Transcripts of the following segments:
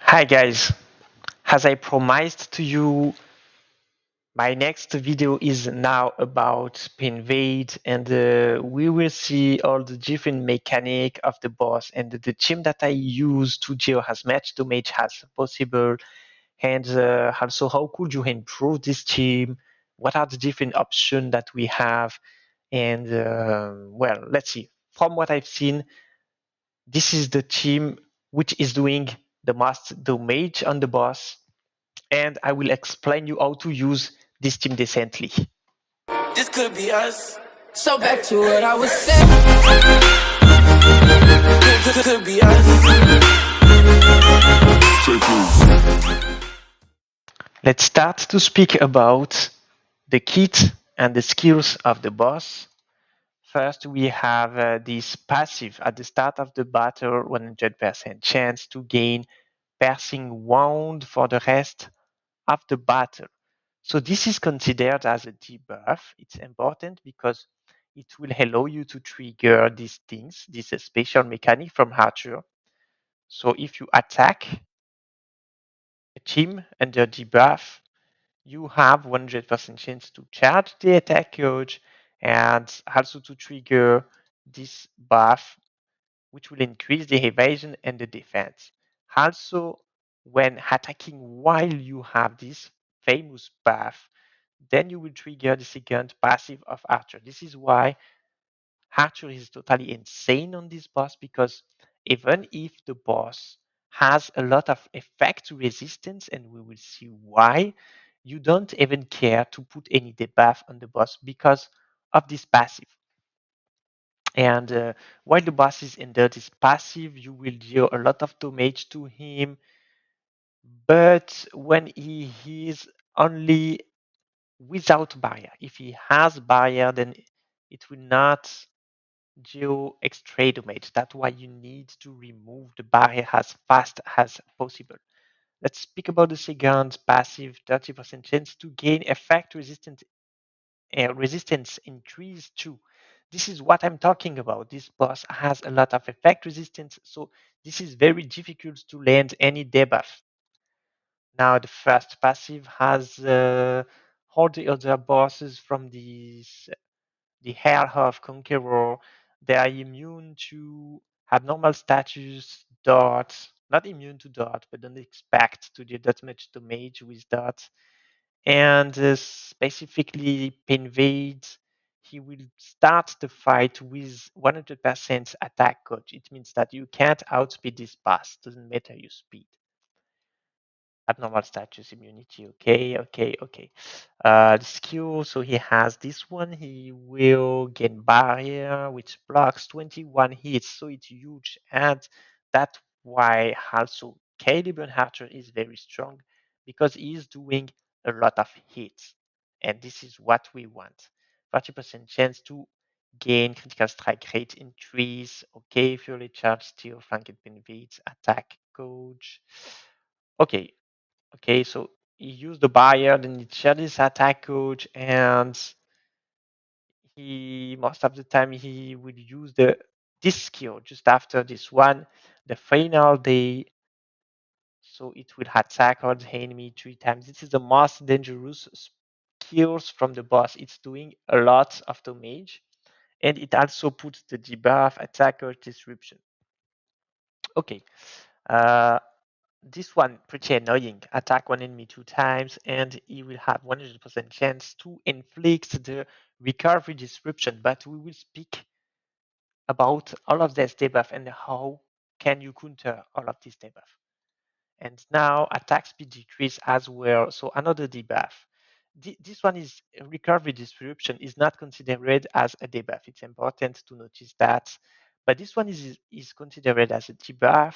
Hi guys, as I promised to you, my next video is now about Peinveid and we will see all the different mechanic of the boss and the team that I use to geo as much damage as possible and also how could you improve this team, what are the different options that we have and well, let's see. From what I've seen, this is the team which is doing the most damage on the boss and I will explain you how to use this team decently. This could be us. So back to what I was saying. Could be us. Let's start to speak about the kit and the skills of the boss. First, we have this passive at the start of the battle, 100% chance to gain piercing wound for the rest of the battle. So this is considered as a debuff. It's important because it will allow you to trigger these things. This is a special mechanic from Archer. So if you attack a team under debuff, you have 100% chance to charge the attack gauge and also to trigger this buff, which will increase the evasion and the defense. Also, when attacking while you have this famous buff, then you will trigger the second passive of Archer. This is why Archer is totally insane on this boss because even if the boss has a lot of effect resistance, and we will see why, you don't even care to put any debuff on the boss because of this passive. And while the boss is under this passive, you will deal a lot of damage to him. But when he is only without barrier, if he has barrier, then it will not deal extra damage. That's why you need to remove the barrier as fast as possible. Let's speak about the second passive 30% chance to gain effect resistance increase too. This is what I'm talking about. This boss has a lot of effect resistance, so this is very difficult to land any debuff. Now the first passive has all the other bosses from the Hell of Conqueror. They are immune to abnormal status, dot, not immune to dot, but don't expect to do that much damage with dot. And specifically, Peinveid, he will start the fight with 100% attack coach. It means that you can't outspeed this boss, doesn't matter your speed. Abnormal status immunity. Okay. The skill, so he has this one. He will gain barrier, which blocks 21 hits, so it's huge. And that's why also Caleb Archer is very strong because he is doing a lot of hits. And this is what we want. 30% chance to gain critical strike rate increase. Okay, fully charged steel, flank and Peinveid's attack coach. Okay, Okay, so he used the buyer, then he shared his attack coach, and he most of the time he will use the this skill just after this one, the final day. So it will attack all the enemy 3 times. This is the most dangerous skills from the boss. It's doing a lot of damage, and it also puts the debuff attack or disruption. Okay. Uh, this one pretty annoying. Attack one enemy 2 times, and he will have 100% chance to inflict the recovery disruption. But we will speak about all of this debuff and how can you counter all of this debuff. And now attack speed decrease as well. So another debuff. This one is recovery disruption is not considered as a debuff. It's important to notice that. But this one is considered as a debuff,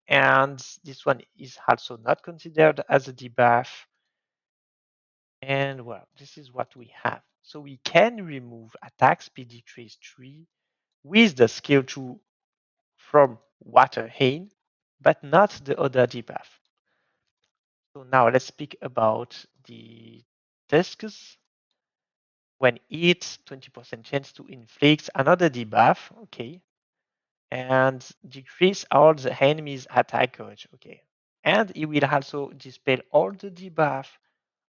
and this one is also not considered as a debuff. And well, this is what we have. So we can remove attack speed decrease 3 with the skill 2 from Water Hain, but not the other debuff. So now let's speak about the tasks. When it's 20% chance to inflict another debuff, okay, and decrease all the enemy's attack coverage, okay. And it will also display all the debuff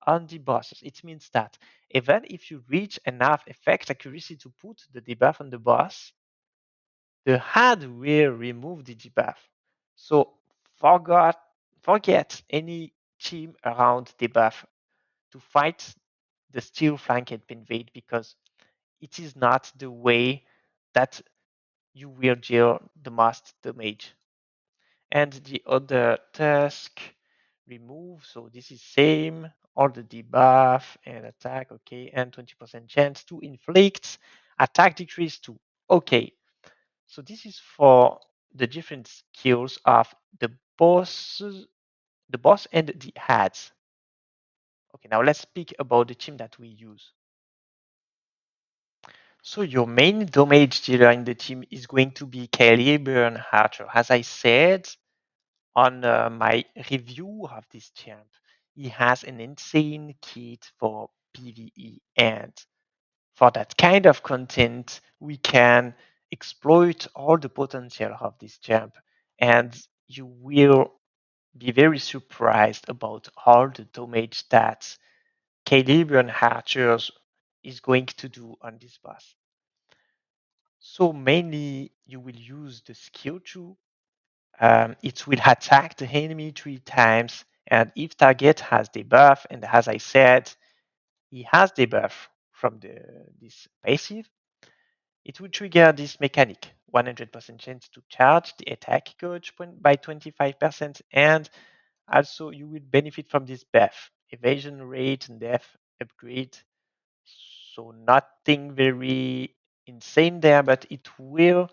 on the bosses. It means that even if you reach enough effect accuracy to put the debuff on the boss, the HUD will remove the debuff. So forgot, forget any team around debuff to fight the steel flanked Peinveid because it is not the way that you will deal the most damage. And the other task remove, so this is same, all the debuff and attack, okay, and 20% chance to inflict, attack decrease to, okay. So this is for the different skills of the bosses, the boss and the ads. Okay, now let's speak about the team that we use. So your main damage dealer in the team is going to be Caliburn Archer. As I said on my review of this champ, he has an insane kit for PvE, and for that kind of content, we can exploit all the potential of this champ, and you will be very surprised about all the damage that Calibrian Archers is going to do on this boss. So mainly you will use the skill tree. It will attack the enemy 3 times, and if target has debuff, and as I said, he has debuff from this passive, it will trigger this mechanic: 100% chance to charge the attack gauge by 25%, and also you will benefit from this buff: evasion rate and death upgrade. So nothing very insane there, but it will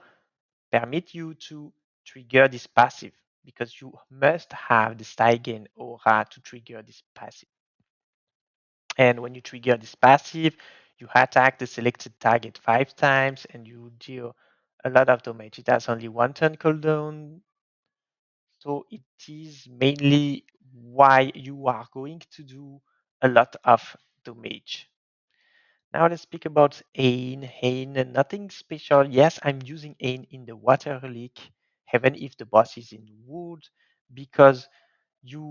permit you to trigger this passive because you must have the Steigen aura to trigger this passive. And when you trigger this passive, you attack the selected target 5 times and you deal a lot of damage. It has only 1 turn cooldown, so it is mainly why you are going to do a lot of damage. Now let's speak about Ain. Ain, nothing special. Yes, I'm using Ain in the water relic, even if the boss is in wood, because you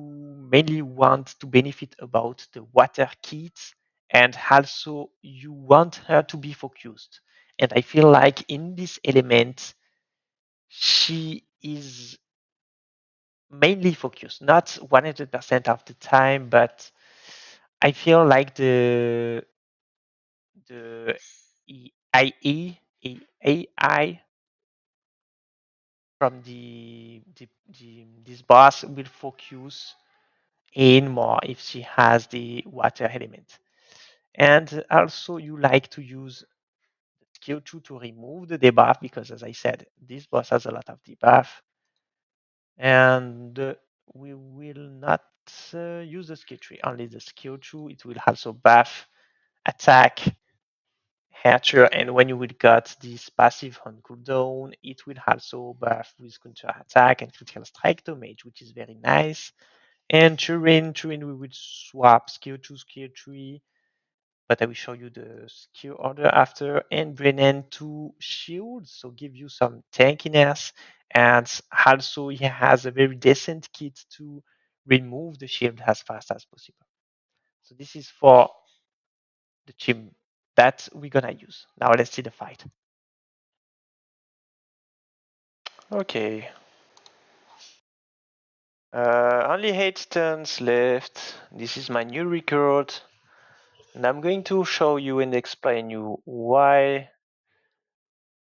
mainly want to benefit about the water kits, and also you want her to be focused. And I feel like in this element, she is mainly focused, not 100% of the time, but I feel like the AI from this boss will focus in more if she has the water element. And also you like to use skill 2 to remove the debuff because as I said, this boss has a lot of debuff. And we will not use the skill tree, only the skill 2. It will also buff attack, Hatcher, and when you will get this passive on cooldown, it will also buff with counter attack and critical strike damage, which is very nice. And Turin, we will swap skill 2, skill 3, but I will show you the skill order after. And Brennan 2 shield, so give you some tankiness. And also he has a very decent kit to remove the shield as fast as possible. So this is for the chim that we're gonna use. Now let's see the fight. Okay. Only 8 turns left. This is my new record. And I'm going to show you and explain you why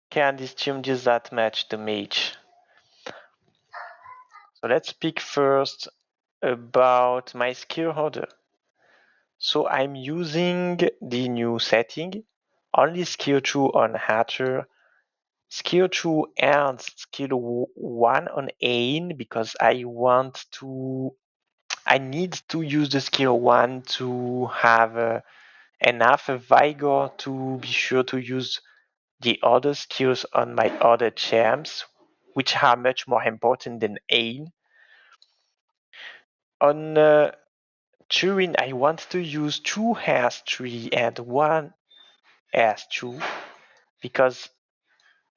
can these changes that match the mage. So let's speak first about my skill order. So I'm using the new setting, only skill 2 on Hatcher, skill 2 and skill 1 on Ain because I need to use the skill 1 to have enough vigor to be sure to use the other skills on my other champs, which are much more important than Ain. On Turin, I want to use 2 S3 and 1 S2 because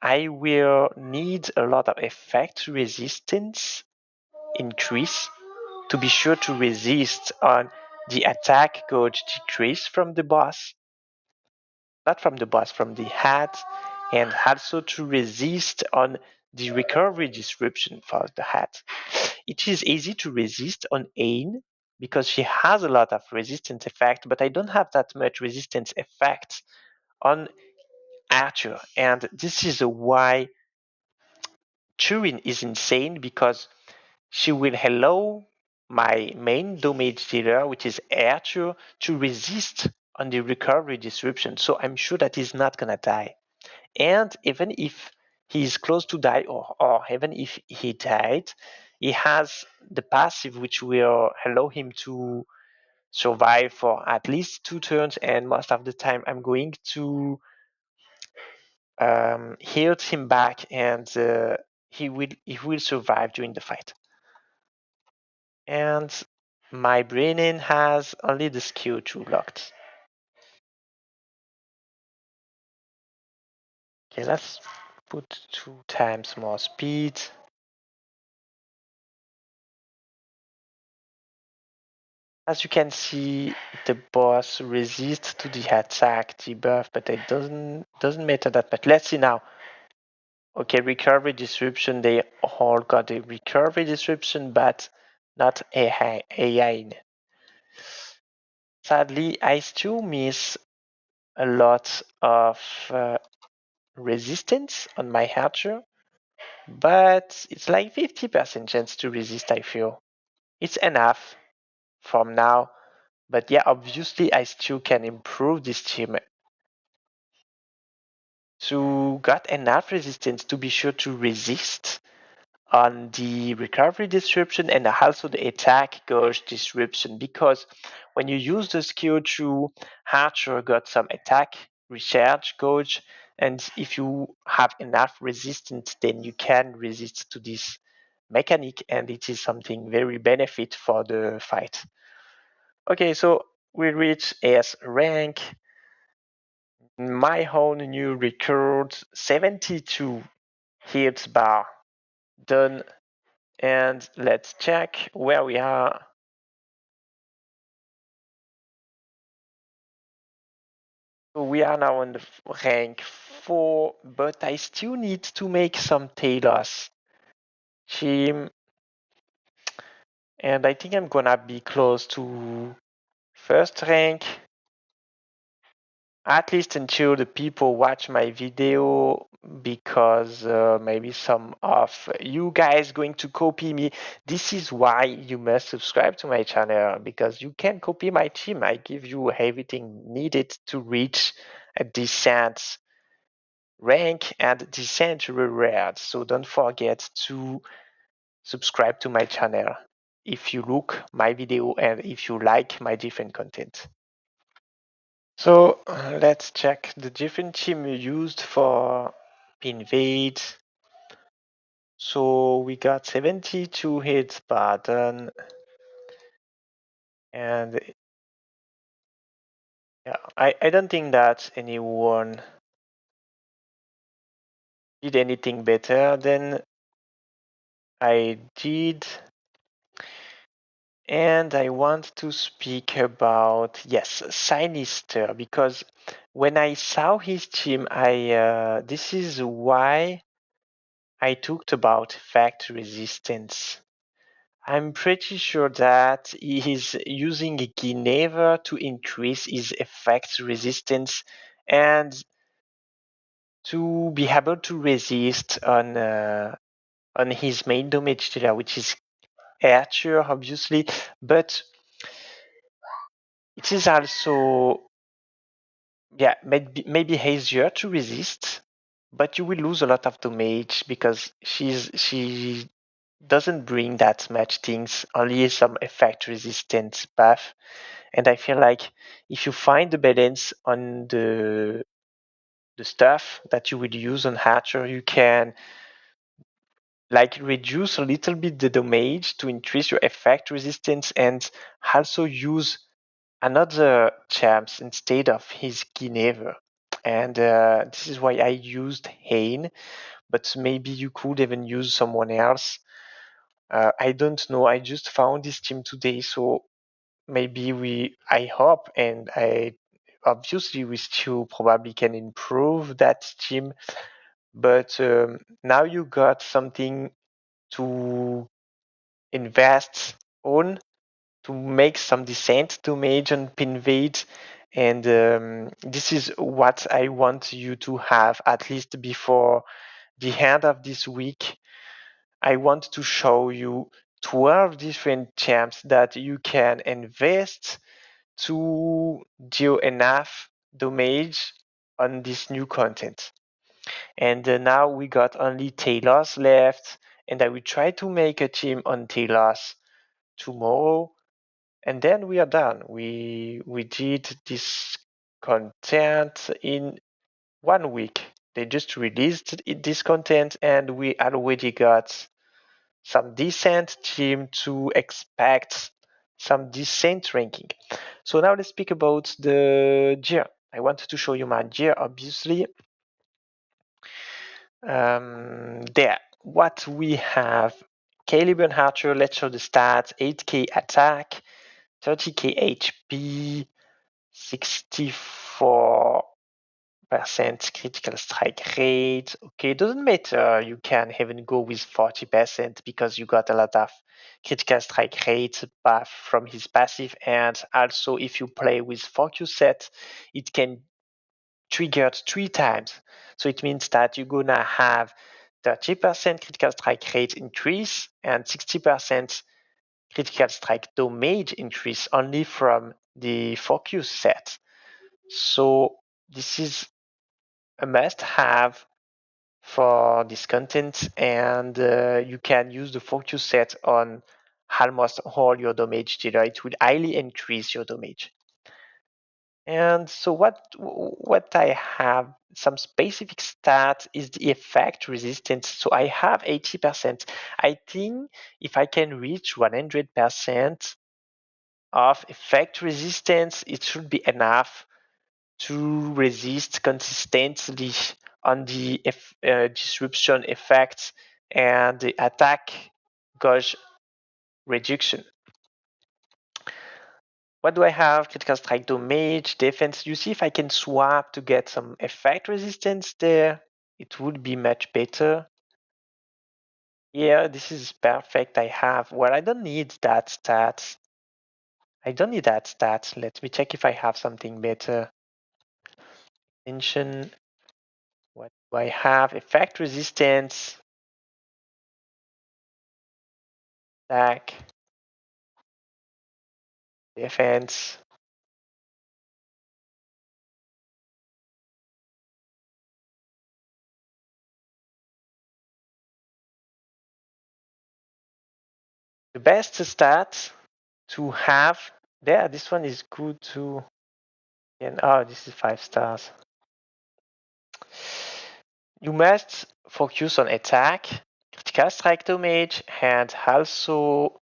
I will need a lot of effect resistance increase to be sure to resist on the attack gauge decrease from the boss, not from the boss, from the hat, and also to resist on the recovery disruption for the hat. It is easy to resist on Ain because she has a lot of resistance effect, but I don't have that much resistance effect on Archer. And this is why Turin is insane, because she will allow my main damage dealer, which is Archer, to resist on the recovery disruption. So I'm sure that he's not gonna die. And even if he's close to die, or even if he died, he has the passive which will allow him to survive for at least 2 turns, and most of the time I'm going to heal him back, and he will survive during the fight. And my Brainin has only the skill 2 locked. Okay, let's put 2 times more speed. As you can see, the boss resists to the attack debuff, but it doesn't matter that much. Let's see now. Okay, recovery disruption. They all got a recovery disruption, but not AI. Sadly, I still miss a lot of resistance on my archer, but it's like 50% chance to resist, I feel. It's enough from now, but yeah, obviously I still can improve this team to got enough resistance to be sure to resist on the recovery disruption and also the attack gauge disruption, because when you use the skill to Archer got some attack recharge gauge, and if you have enough resistance then you can resist to this mechanic, and it is something very benefit for the fight. Okay, so we reach S rank. My own new record, 72 hits bar done. And let's check where we are. So we are now on the rank 4, but I still need to make some Talos team, and I think I'm gonna be close to first rank, at least until the people watch my video, because maybe some of you guys going to copy me. This is why you must subscribe to my channel, because you can copy my team. I give you everything needed to reach a decent rank and decent rewards. So don't forget to subscribe to my channel if you look my video and if you like my different content. So let's check the different team we used for Peinveid. So we got 72 hits button, and yeah, I don't think that anyone did anything better than I did. And I want to speak about, yes, Sinister, because when I saw his team, this is why I talked about fact resistance. I'm pretty sure that he is using Geneva to increase his effect resistance and to be able to resist on his main damage dealer, which is Archer, obviously, but it is also, yeah, maybe easier to resist, but you will lose a lot of damage because she doesn't bring that much things, only some effect resistance buff. And I feel like if you find the balance on the stuff that you will use on Hatcher, you can like reduce a little bit the damage to increase your effect resistance, and also use another champs instead of his Geneva. And this is why I used Hain, but maybe you could even use someone else. I don't know. I just found this team today, so maybe I hope, and I obviously we still probably can improve that team. But now you got something to invest on to make some decent damage on Peinveid. And this is what I want you to have at least before the end of this week. I want to show you 12 different champs that you can invest to do enough damage on this new content. And now we got only Talos left, and I will try to make a team on Talos tomorrow, and then we are done. We did this content in 1 week. They just released this content, and we already got some decent team to expect some decent ranking. So now let's speak about the gear. I wanted to show you my gear, obviously. There, what we have, Caliban Archer, let's show the stats, 8k attack, 30k HP, 64% critical strike rate. Okay, doesn't matter, you can even go with 40% because you got a lot of critical strike rate from his passive, and also if you play with focus set, it can triggered 3 times. So it means that you're gonna have 30% critical strike rate increase and 60% critical strike damage increase only from the focus set. So this is a must have for this content, and you can use the focus set on almost all your damage dealer. It will highly increase your damage. And so what I have some specific stat is the effect resistance. So I have 80%. I think if I can reach 100% of effect resistance, it should be enough to resist consistently on the disruption effects and the attack gauge reduction. What do I have? Critical strike damage, defense. You see if I can swap to get some effect resistance there. It would be much better. Yeah, this is perfect. I have. Well, I don't need that stat. I don't need that stat. Let me check if I have something better. Tension. What do I have? Effect resistance. Attack. Defense. The best stat to have there. This one is good too. And oh, this is 5 stars. You must focus on attack, critical strike damage, and also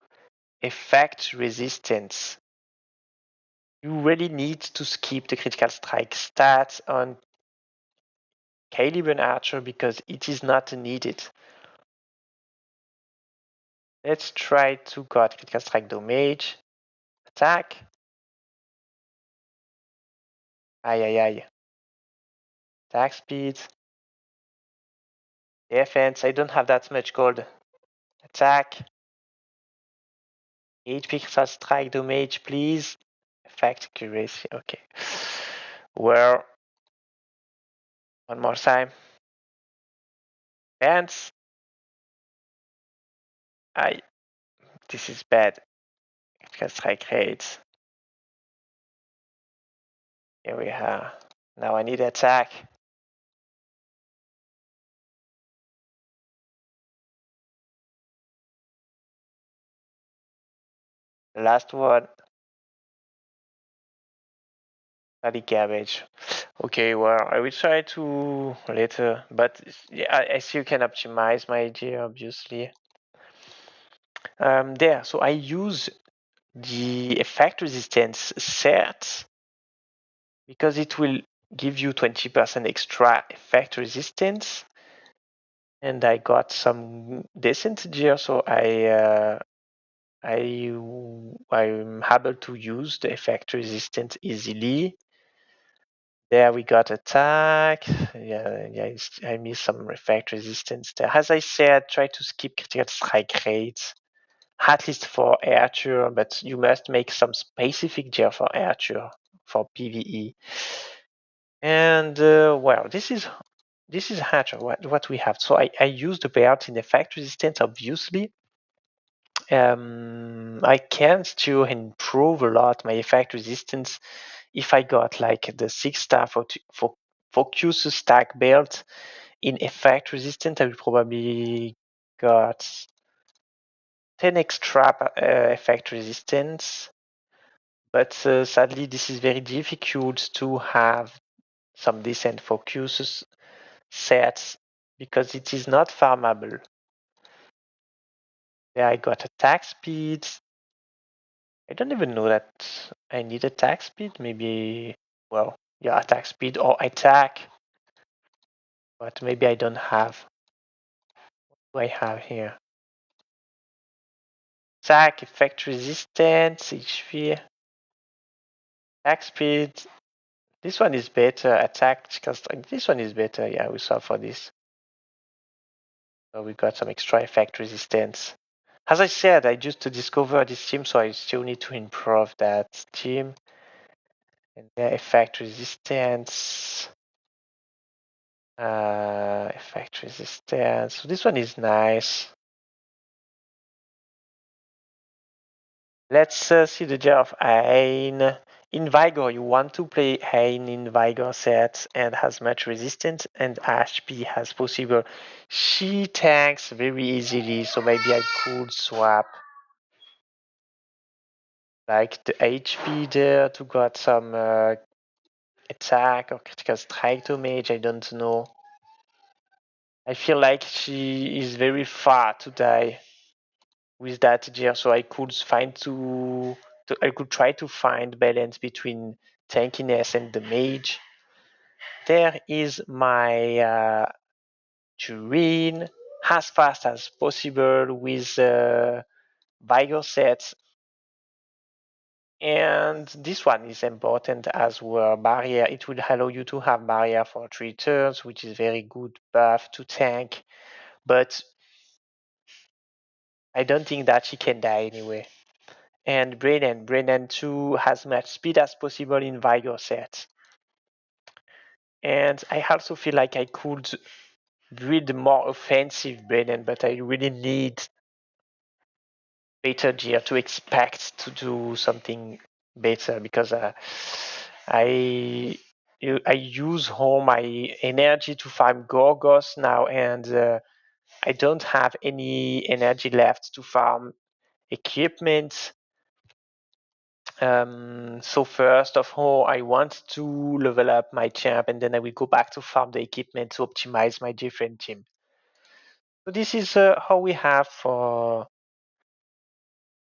effect resistance. You really need to skip the critical strike stats on Caliban Archer because it is not needed. Let's try to got critical strike damage, attack. Aye, aye, aye. Attack speed, defense. I don't have that much gold. Attack. 8 critical strike damage, please. Effect accuracy. Okay. Well, one more time. Pants. I. This is bad. Critical strike rates. Here we are. Now I need attack. The last one. Bloody garbage. Okay, well, I will try to later, but yeah, I still can optimize my idea, obviously. There, so I use the effect resistance set because it will give you 20% extra effect resistance. and I got some decent gear, so I'm able to use the effect resistance easily. There we got attack. Yeah, I missed some effect resistance there. As I said, try to skip critical strike rates, at least for Archer, but you must make some specific gear for Archer for PvE. And well, this is Archer, what we have. So I use the belt in effect resistance, obviously. I can still improve a lot my effect resistance if I got like the 6-star for focus stack belt in effect resistance. I will probably got 10 extra effect resistance, but sadly this is very difficult to have some decent focus sets because it is not farmable. There I got attack speed. I don't even know that I need attack speed. Maybe, well, yeah, attack speed or attack, but maybe I don't have. What do I have here? Attack, effect resistance, HP, attack speed. This one is better. Attack, because this one is better. Yeah, we saw for this. So we got some extra effect resistance. As I said, I just to discover this team, so I still need to improve that team. And the effect resistance. Effect resistance. So this one is nice. Let's see the jar of Ain. In Vigor, you want to play Ain in Vigor sets and has much resistance and HP as possible. She tanks very easily, so maybe I could swap like the HP there to got some attack or critical strike to mage. I don't know. I feel like she is very far to die with that gear, so I could I could try to find balance between tankiness and the mage. There is my terrain as fast as possible with vigor sets. And this one is important as well. Barrier, it will allow you to have barrier for 3 turns, which is very good buff to tank. But I don't think that she can die anyway. And Brennan too has much speed as possible in vigor sets. And I also feel like I could build more offensive Brennan, but I really need better gear to expect to do something better because I I use all my energy to farm Gorgos now, and I don't have any energy left to farm equipment. So first of all, I want to level up my champ, and then I will go back to farm the equipment to optimize my different team. So this is how we have for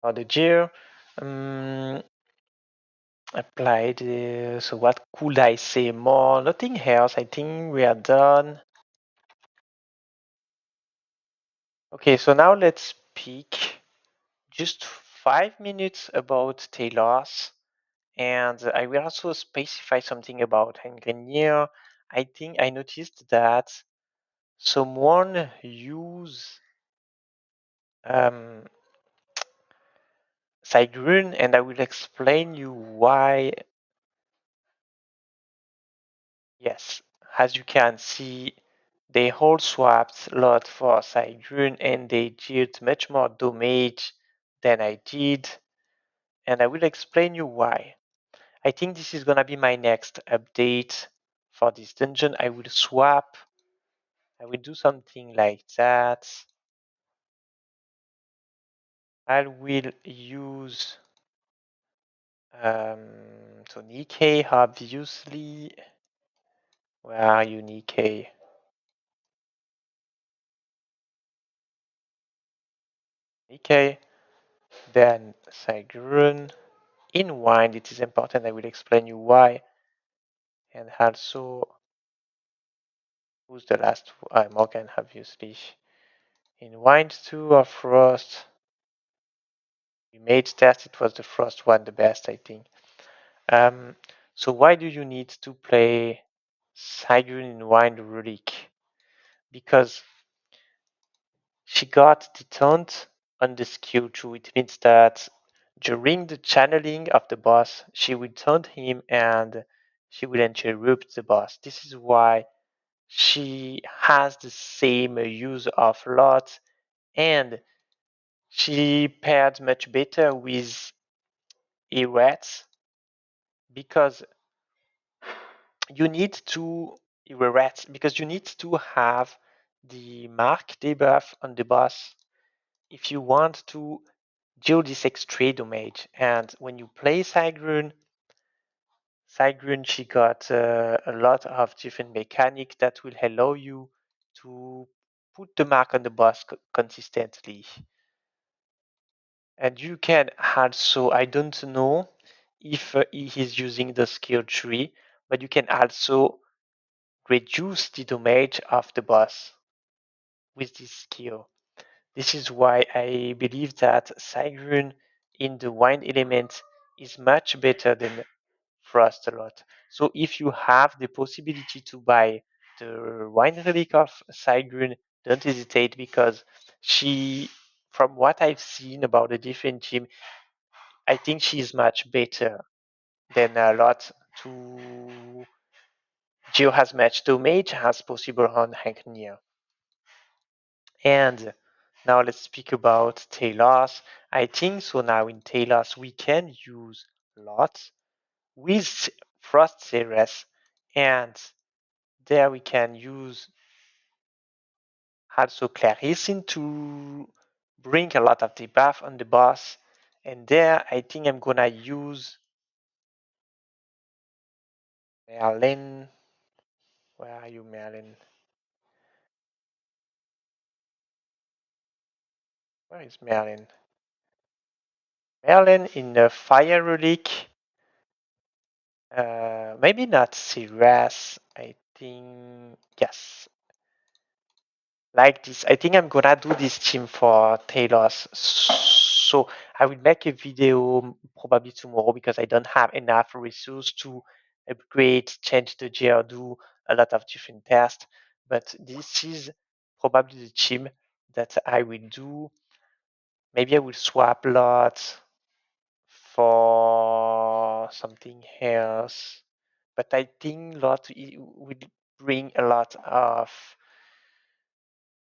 the gear. Applied. So what could I say more? Nothing else. I think we are done. Okay, so now let's speak just 5 minutes about Taylor's. And I will also specify something about Grenier. I think I noticed that someone use um, Sigrun, and I will explain you why. Yes, as you can see, they all swapped lot for Sigrun and they dealt much more damage than I did, and I will explain you why. I think this is gonna be my next update for this dungeon. I will swap. I will do something like that. I will use so Nikkei, obviously. Where are you, Nikkei? Nikkei, then Sigrun. In wine, it is important. I will explain you why, and also Who's the last? Morgan, obviously. In Wind 2 or Frost? We made test, it was the Frost one the best, I think. Um, so why do you need to play Sigrun in Wind Relic? Because she got detoned on the skill tree. It means that during the channeling of the boss, she will taunt him and she will interrupt the boss. This is why she has the same use of lot, and she paired much better with Erats because you need to Erats because you need to have the mark debuff on the boss if you want to deal this extra damage. And when you play Sigrun, she got a lot of different mechanics that will allow you to put the mark on the boss consistently. And you can also, I don't know if he is using the skill tree, but you can also reduce the damage of the boss with this skill. This is why I believe that Sigrun in the wind element is much better than Frost a lot. So if you have the possibility to buy the wine relic of Sigrun, don't hesitate because she, from what I've seen about the different team, I think she's much better than a lot to deal as much damage as possible on Hanknir. And now let's speak about Talos. I think so now in Talos we can use lots with Frost Ceres, and there we can use also Claricin to bring a lot of debuff on the boss. And there I think I'm gonna use Merlin. Where are you, Merlin? Where is Merlin? Merlin in the Fire Relic. Maybe not Ceres. I think yes, like this. I think I'm gonna do this team for Talos. So I will make a video probably tomorrow because I don't have enough resource to upgrade, change the gear, do a lot of different tests. But this is probably the team that I will do. Maybe I will swap lots for something else. But I think lot will bring a lot of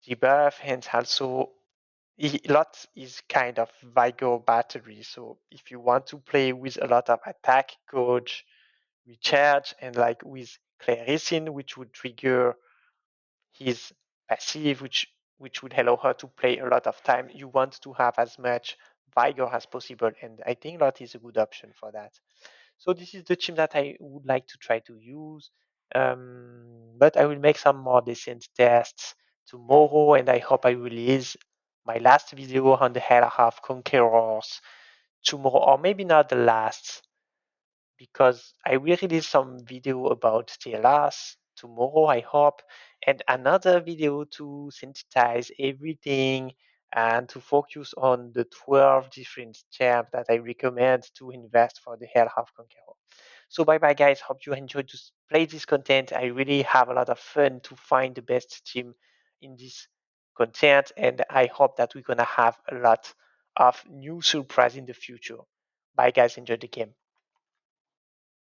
debuff and also lot is kind of Vigor battery. So if you want to play with a lot of attack, gauge, recharge, and like with Claricin, which would trigger his passive, which would allow her to play a lot of time, you want to have as much Vigor as possible. And I think lot is a good option for that. So this is the team that I would like to try to use. But I will make some more decent tests tomorrow, and I hope I release my last video on the Hell Half Conquerors tomorrow, or maybe not the last, because I will release some video about TLS tomorrow, I hope, and another video to synthesize everything and to focus on the 12 different champs that I recommend to invest for the Hell Half Conqueror. So bye bye guys, hope you enjoyed to play this content. I really have a lot of fun to find the best team in this content, and I hope that we're gonna have a lot of new surprise in the future. Bye guys, enjoy the game.